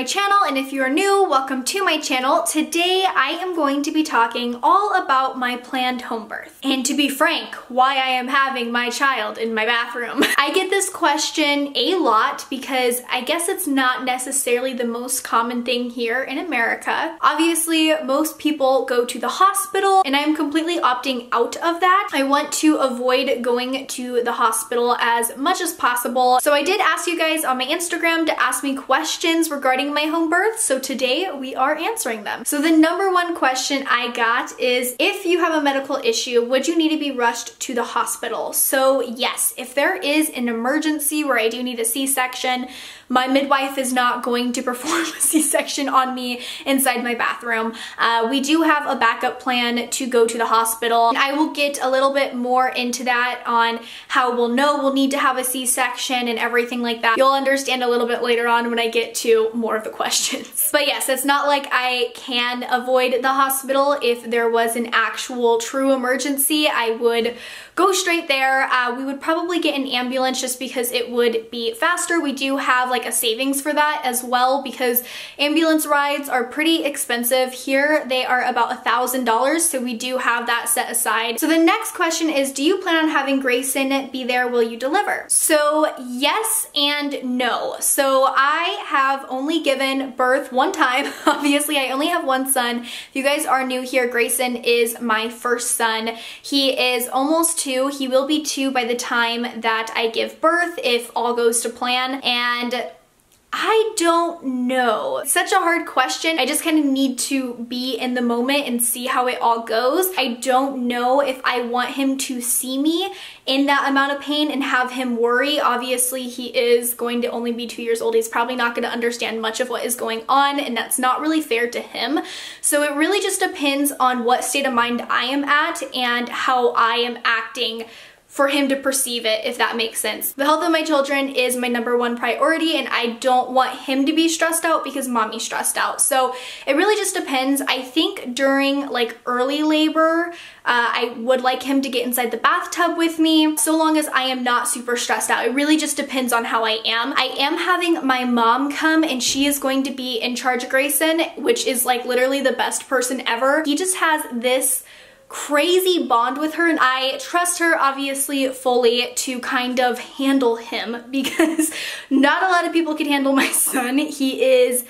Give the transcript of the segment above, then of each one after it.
channel, and if you are new, welcome to my channel. Today I am going to be talking all about my planned home birth. And to be frank, why I am having my child in my bathroom. I get this question a lot because I guess it's not necessarily the most common thing here in America. Obviously, most people go to the hospital, and I'm completely opting out of that. I want to avoid going to the hospital as much as possible. So I did ask you guys on my Instagram to ask me questions regarding my home birth, so today we are answering them. So the number one question I got is, if you have a medical issue, would you need to be rushed to the hospital? So yes, if there is an emergency where I do need a C-section, my midwife is not going to perform a C-section on me inside my bathroom. We do have a backup plan to go to the hospital. I will get a little bit more into that on how we'll know we'll need to have a C-section and everything like that. You'll understand a little bit later on when I get to more of the questions. But yes, it's not like I can avoid the hospital. If there was an actual true emergency, I would go straight there. We would probably get an ambulance just because it would be faster. We do have like a savings for that as well because ambulance rides are pretty expensive. Here they are about $1,000, so we do have that set aside. So the next question is, do you plan on having Grayson be there? Will you deliver? So yes and no. So I have only given birth one time. Obviously, I only have one son. If you guys are new here, Grayson is my first son. He is almost 2. He will be 2 by the time that I give birth if all goes to plan. And I don't know. It's such a hard question. I just kind of need to be in the moment and see how it all goes. I don't know if I want him to see me in that amount of pain and have him worry. Obviously, he is going to only be 2 years old. He's probably not going to understand much of what is going on, and that's not really fair to him. So it really just depends on what state of mind I am at and how I am acting for him to perceive it, if that makes sense. The health of my children is my #1 priority, and I don't want him to be stressed out because mommy's stressed out. So it really just depends. I think during like early labor, I would like him to get inside the bathtub with me, so long as I am not super stressed out. It really just depends on how I am. I am having my mom come, and she is going to be in charge of Grayson, which is like literally the best person ever. He just has this crazy bond with her, and I trust her obviously fully to kind of handle him because not a lot of people can handle my son. He's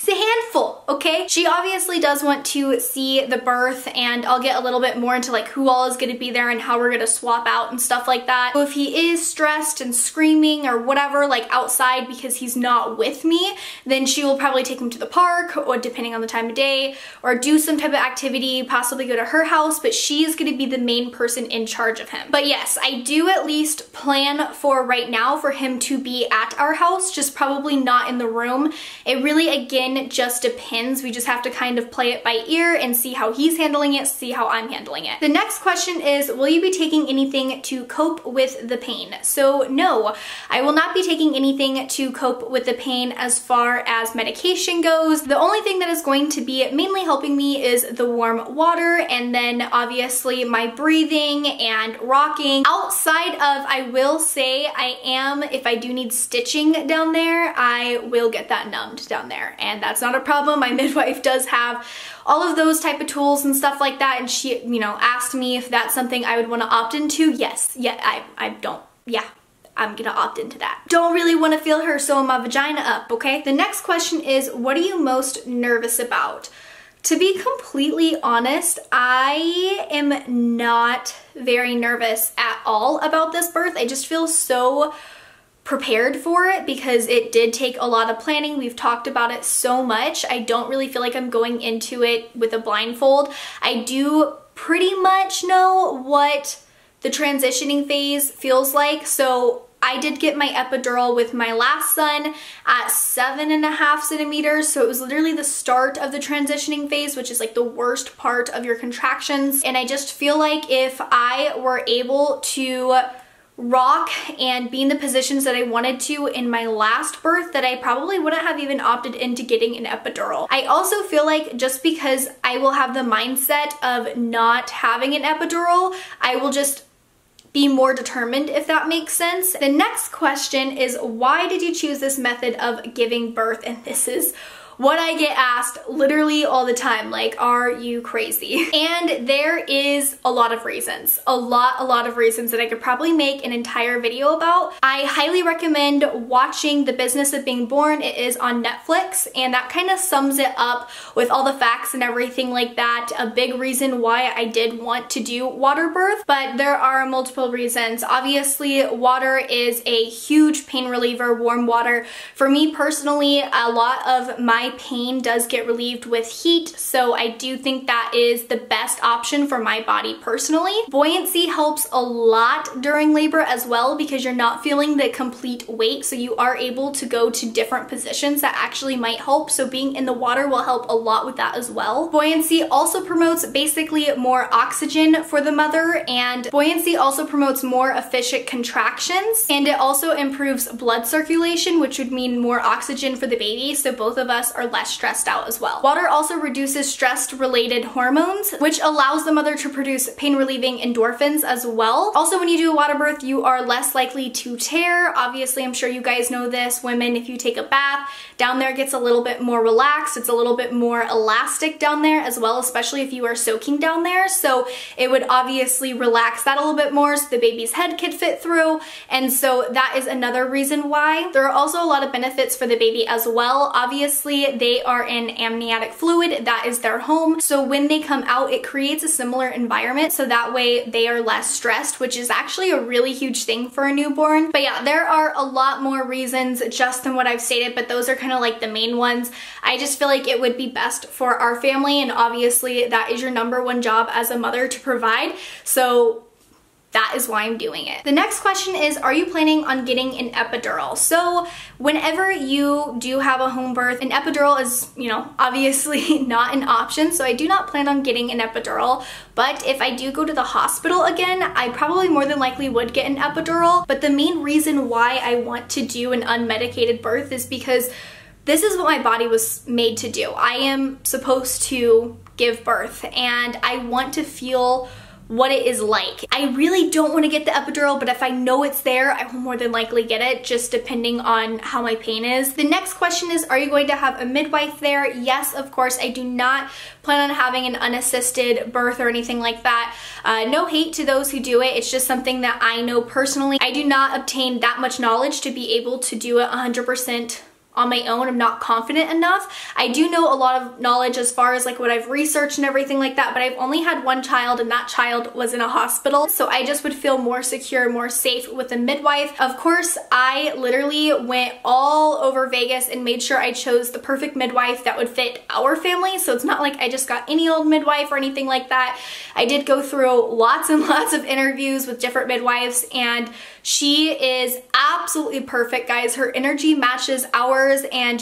a handful, okay? She obviously does want to see the birth, and I'll get a little bit more into like who all is gonna be there and how we're gonna swap out and stuff like that. So if he is stressed and screaming or whatever, like outside because he's not with me, then she will probably take him to the park, or depending on the time of day, or do some type of activity, possibly go to her house, but she's gonna be the main person in charge of him. But yes, I do at least plan for right now for him to be at our house, just probably not in the room. It really, again, just depends. We just have to kind of play it by ear and see how he's handling it, see how I'm handling it. The next question is, will you be taking anything to cope with the pain? So no, I will not be taking anything to cope with the pain as far as medication goes. The only thing that is going to be mainly helping me is the warm water, and then obviously my breathing and rocking. Outside of, I will say I am, if I do need stitching down there, I will get that numbed down there, and that's not a problem. My midwife does have all of those type of tools and stuff like that, and she, you know, asked me if that's something I would want to opt into. Yes, yeah, I'm gonna opt into that. Don't really want to feel her sewing my vagina up, okay? The next question is, what are you most nervous about? To be completely honest, I am not very nervous at all about this birth. I just feel so prepared for it because it did take a lot of planning. We've talked about it so much. I don't really feel like I'm going into it with a blindfold. I do pretty much know what the transitioning phase feels like. So I did get my epidural with my last son at 7.5 centimeters. So it was literally the start of the transitioning phase, which is like the worst part of your contractions. And I just feel like if I were able to rock and be in the positions that I wanted to in my last birth, that I probably wouldn't have even opted into getting an epidural. I also feel like just because I will have the mindset of not having an epidural, I will just be more determined, if that makes sense. The next question is, why did you choose this method of giving birth? And this is what I get asked literally all the time, like, are you crazy? And there is a lot of reasons, a lot of reasons that I could probably make an entire video about. I highly recommend watching The Business of Being Born. It is on Netflix, and that kind of sums it up with all the facts and everything like that. A big reason why I did want to do water birth, but there are multiple reasons. Obviously, water is a huge pain reliever, warm water. For me personally, a lot of my pain does get relieved with heat, so I do think that is the best option for my body personally. Buoyancy helps a lot during labor as well because you're not feeling the complete weight, so you are able to go to different positions that actually might help, so being in the water will help a lot with that as well. Buoyancy also promotes basically more oxygen for the mother, and buoyancy also promotes more efficient contractions, and it also improves blood circulation, which would mean more oxygen for the baby, so both of us are less stressed out as well. Water also reduces stress-related hormones, which allows the mother to produce pain-relieving endorphins as well. Also, when you do a water birth, you are less likely to tear. Obviously, I'm sure you guys know this. Women, if you take a bath, down there gets a little bit more relaxed. It's a little bit more elastic down there as well, especially if you are soaking down there. So it would obviously relax that a little bit more so the baby's head could fit through. And so that is another reason why. There are also a lot of benefits for the baby as well. Obviously, they are in amniotic fluid. That is their home. So when they come out, it creates a similar environment. So that way they are less stressed, which is actually a really huge thing for a newborn. But yeah, there are a lot more reasons just than what I've stated, but those are kind of like the main ones. I just feel like it would be best for our family, and obviously that is your #1 job as a mother to provide. So that is why I'm doing it. The next question is, are you planning on getting an epidural? So whenever you do have a home birth, an epidural is, you know, obviously not an option. So I do not plan on getting an epidural, but if I do go to the hospital again, I probably more than likely would get an epidural. But the main reason why I want to do an unmedicated birth is because this is what my body was made to do. I am supposed to give birth, and I want to feel what it is like. I really don't want to get the epidural, but if I know it's there, I will more than likely get it, just depending on how my pain is. The next question is, are you going to have a midwife there? Yes, of course. I do not plan on having an unassisted birth or anything like that. No hate to those who do it. It's just something that I know personally. I do not obtain that much knowledge to be able to do it 100% on my own. I'm not confident enough. I do know a lot of knowledge as far as like what I've researched and everything like that, but I've only had one child, and that child was in a hospital. So I just would feel more secure, more safe with a midwife. Of course, I literally went all over Vegas and made sure I chose the perfect midwife that would fit our family. So it's not like I just got any old midwife or anything like that. I did go through lots and lots of interviews with different midwives, and she is absolutely perfect, guys. Her energy matches ours, and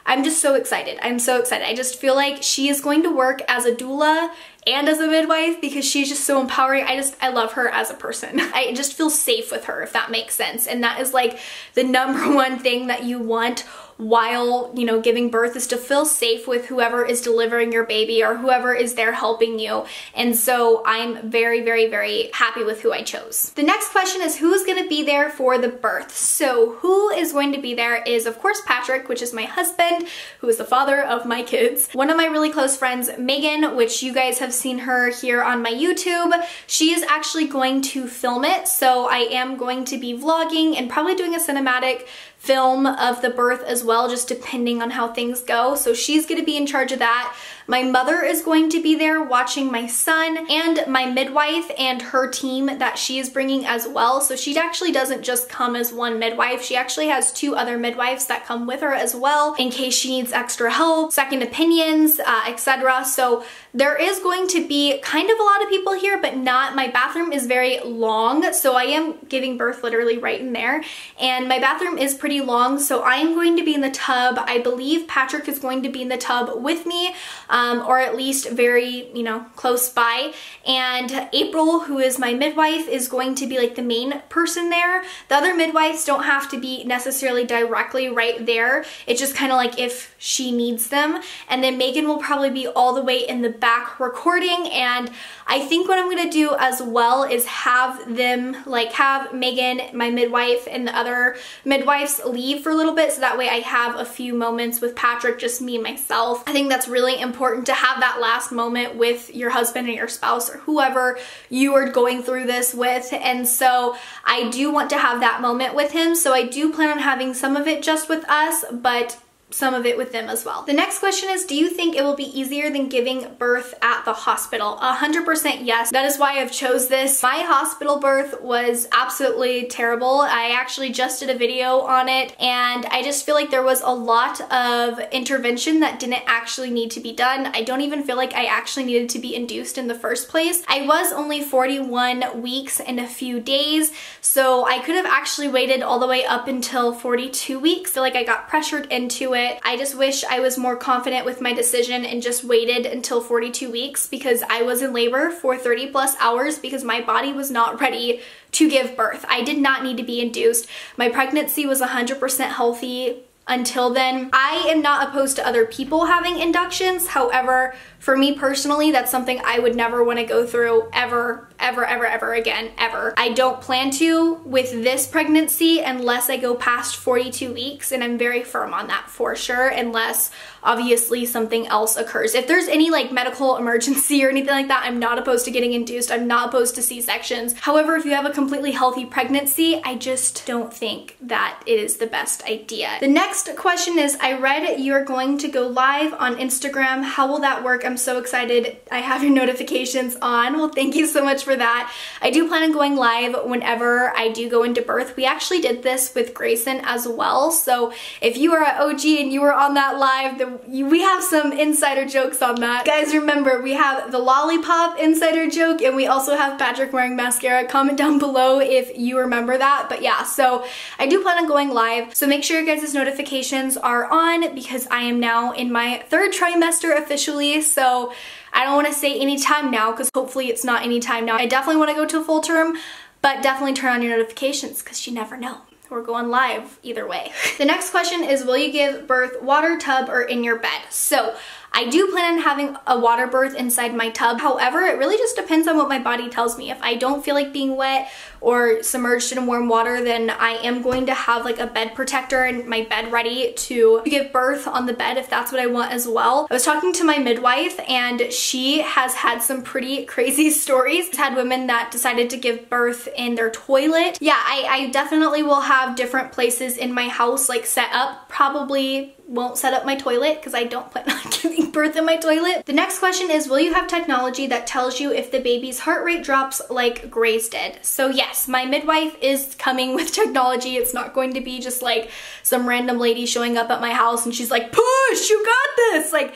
I'm just so excited. I'm so excited. I just feel like she is going to work as a doula and as a midwife because she's just so empowering. I love her as a person. I just feel safe with her, if that makes sense. And that is like the #1 thing that you want while, you know, giving birth, is to feel safe with whoever is delivering your baby or whoever is there helping you. And so I'm very, very, very happy with who I chose. The next question is, who's gonna be there for the birth? So who is going to be there is, of course, Patrick, which is my husband, who is the father of my kids. One of my really close friends, Megan, which you guys have seen her here on my YouTube, she is actually going to film it. So I am going to be vlogging and probably doing a cinematic film of the birth as well, just depending on how things go. So she's gonna be in charge of that. My mother is going to be there watching my son, and my midwife and her team that she is bringing as well. So she actually doesn't just come as one midwife. She actually has 2 other midwives that come with her as well in case she needs extra help, second opinions, etc. So there is going to be kind of a lot of people here, but not. My bathroom is very long, so I am giving birth literally right in there, and my bathroom is pretty long, so I am going to be in the tub. I believe Patrick is going to be in the tub with me, or at least very, you know, close by. And April, who is my midwife, is going to be like the main person there. The other midwives don't have to be necessarily directly right there. It's just kind of like if she needs them. And then Megan will probably be all the way in the back recording. And I think what I'm gonna do as well is have them, like have Megan, my midwife, and the other midwives us leave for a little bit so that way I have a few moments with Patrick, just me and myself. I think that's really important to have that last moment with your husband or your spouse or whoever you are going through this with. And so I do want to have that moment with him. So I do plan on having some of it just with us, but some of it with them as well. The next question is, do you think it will be easier than giving birth at the hospital? 100% yes. That is why I've chose this. My hospital birth was absolutely terrible. I actually just did a video on it, and I just feel like there was a lot of intervention that didn't actually need to be done. I don't even feel like I actually needed to be induced in the first place. I was only 41 weeks and a few days, so I could have actually waited all the way up until 42 weeks. So like I got pressured into it. I just wish I was more confident with my decision and just waited until 42 weeks because I was in labor for 30+ hours because my body was not ready to give birth. I did not need to be induced. My pregnancy was 100% healthy until then. I am not opposed to other people having inductions. However, for me personally, that's something I would never want to go through ever again, ever. I don't plan to with this pregnancy unless I go past 42 weeks, and I'm very firm on that for sure, unless obviously something else occurs. If there's any like medical emergency or anything like that, I'm not opposed to getting induced. I'm not opposed to C-sections. However, if you have a completely healthy pregnancy, I just don't think that it is the best idea. The next question is, I read you're going to go live on Instagram. How will that work? I'm so excited. I have your notifications on. Well, thank you so much for that. I do plan on going live whenever I do go into birth. We actually did this with Grayson as well. So if you are an OG and you were on that live, we have some insider jokes on that. Guys, remember, we have the lollipop insider joke, and we also have Patrick wearing mascara. Comment down below if you remember that. But yeah, so I do plan on going live. So make sure your guys' notifications are on because I am now in my 3rd trimester officially. So I don't want to say anytime now because hopefully it's not anytime now. I definitely want to go to a full term, but definitely turn on your notifications because you never know. We're going live either way. The next question is, will you give birth water, tub, or in your bed? So I do plan on having a water birth inside my tub. However, it really just depends on what my body tells me. If I don't feel like being wet or submerged in warm water, then I am going to have like a bed protector and my bed ready to give birth on the bed if that's what I want as well. I was talking to my midwife and she has had some pretty crazy stories. She's had women that decided to give birth in their toilet. Yeah, I definitely will have different places in my house like set up. Probably won't set up my toilet because I don't plan on giving birth in my toilet. The next question is, will you have technology that tells you if the baby's heart rate drops like Grace did? So yes, my midwife is coming with technology. It's not going to be just like some random lady showing up at my house and she's like, push, you got this. Like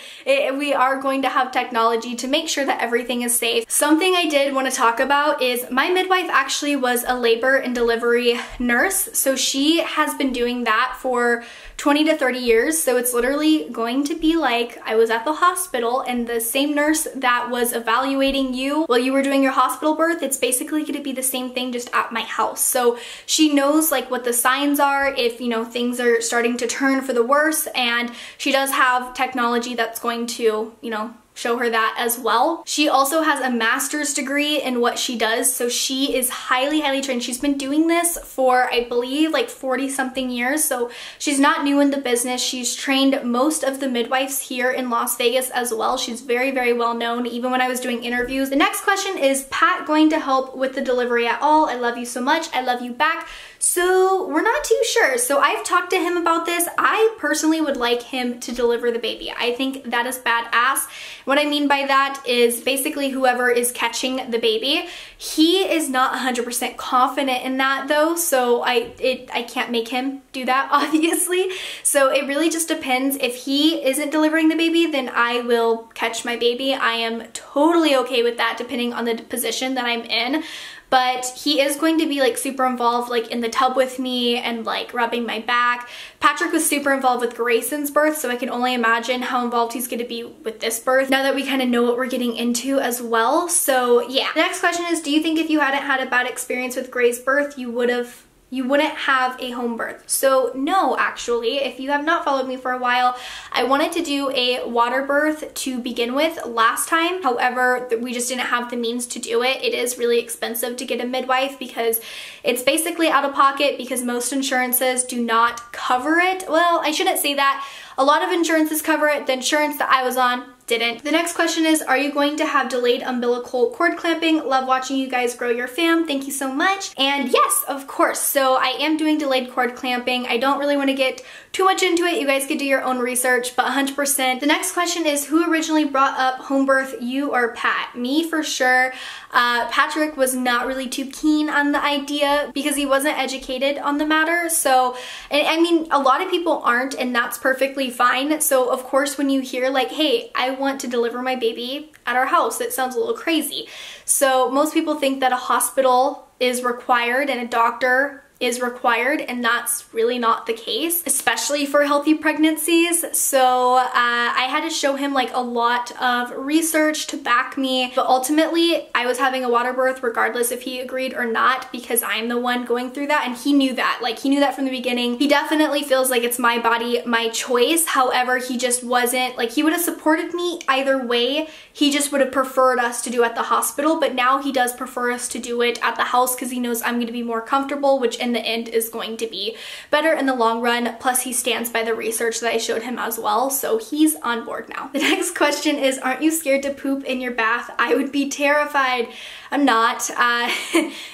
we are going to have technology to make sure that everything is safe. Something I did want to talk about is my midwife actually was a labor and delivery nurse. So she has been doing that for 20 to 30 years. So it's literally going to be like I was at the hospital and the same nurse that was evaluating you while you were doing your hospital birth, it's basically going to be the same thing just at my house. So she knows like what the signs are if, you know, things are starting to turn for the worse, and she does have technology that's going to, you know, show her that as well. She also has a master's degree in what she does, so she is highly trained. She's been doing this for, I believe, like 40 something years, so she's not new in the business. She's trained most of the midwives here in Las Vegas as well. She's very well known, even when I was doing interviews. The next question is, Pat going to help with the delivery at all? I love you so much. I love you back. So we're not too sure. So I've talked to him about this. I personally would like him to deliver the baby. I think that is badass. What I mean by that is basically whoever is catching the baby, he is not 100% confident in that though. So I can't make him do that, obviously. So it really just depends. If he isn't delivering the baby, then I will catch my baby. I am totally okay with that depending on the position that I'm in. But he is going to be like super involved like in the tub with me and like rubbing my back. Patrick was super involved with Grayson's birth, so I can only imagine how involved he's going to be with this birth now that we kind of know what we're getting into as well. So yeah. The next question is, do you think if you hadn't had a bad experience with Gray's birth, you would have you wouldn't have a home birth. So no, actually, if you have not followed me for a while, I wanted to do a water birth to begin with last time. However, we just didn't have the means to do it. It is really expensive to get a midwife because it's basically out of pocket because most insurances do not cover it. Well, I shouldn't say that. A lot of insurances cover it. The insurance that I was on didn't. The next question is, are you going to have delayed umbilical cord clamping? Love watching you guys grow your fam. Thank you so much. And yes, of course. So I am doing delayed cord clamping. I don't really want to get too much into it. You guys could do your own research, but 100%. The next question is, who originally brought up home birth, you or Pat? Me for sure. Patrick was not really too keen on the idea because he wasn't educated on the matter. So, and I mean, a lot of people aren't, and that's perfectly fine. So of course, when you hear like, hey, I want to deliver my baby at our house, it sounds a little crazy. So most people think that a hospital is required and a doctor is required, and that's really not the case, especially for healthy pregnancies. So I had to show him like a lot of research to back me, but ultimately I was having a water birth regardless if he agreed or not, because I'm the one going through that, and he knew that. Like, he knew that from the beginning. He definitely feels like it's my body, my choice. However, he just wasn't, like, he would have supported me either way. He just would have preferred us to do at the hospital, but now he does prefer us to do it at the house because he knows I'm going to be more comfortable, which in the end is going to be better in the long run. Plus, he stands by the research that I showed him as well, so he's on board now. The next question is, aren't you scared to poop in your bath? I would be terrified. I'm not,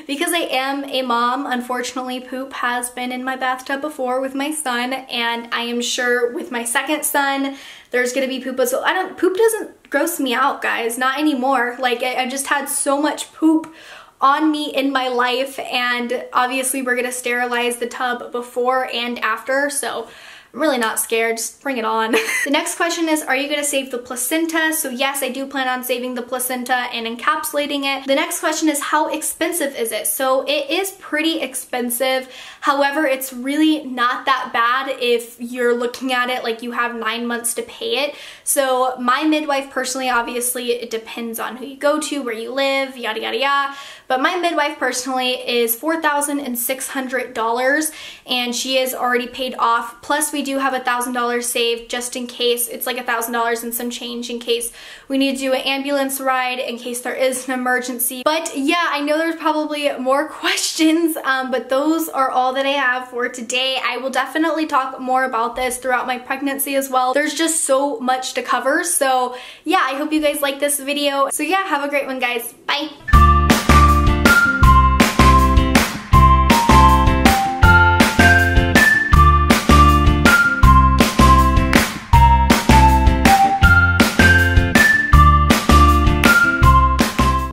because I am a mom. Unfortunately, poop has been in my bathtub before with my son, and I am sure with my second son, there's gonna be poop as well. Poop doesn't gross me out, guys, not anymore. Like, I've just had so much poop on me in my life, and obviously we're gonna sterilize the tub before and after, so I'm really not scared, just bring it on. The next question is, are you gonna save the placenta? So yes, I do plan on saving the placenta and encapsulating it. The next question is, how expensive is it? So it is pretty expensive. However, it's really not that bad if you're looking at it like you have 9 months to pay it. So my midwife personally, obviously it depends on who you go to, where you live, yada yada yada. But my midwife personally is $4,600, and she is already paid off. Plus we do have $1,000 saved just in case. It's like $1,000 and some change in case we need to do an ambulance ride, in case there is an emergency. But yeah, I know there's probably more questions, but those are all that I have for today. I will definitely talk more about this throughout my pregnancy as well. There's just so much to cover. So yeah, I hope you guys like this video. So yeah, have a great one, guys. Bye.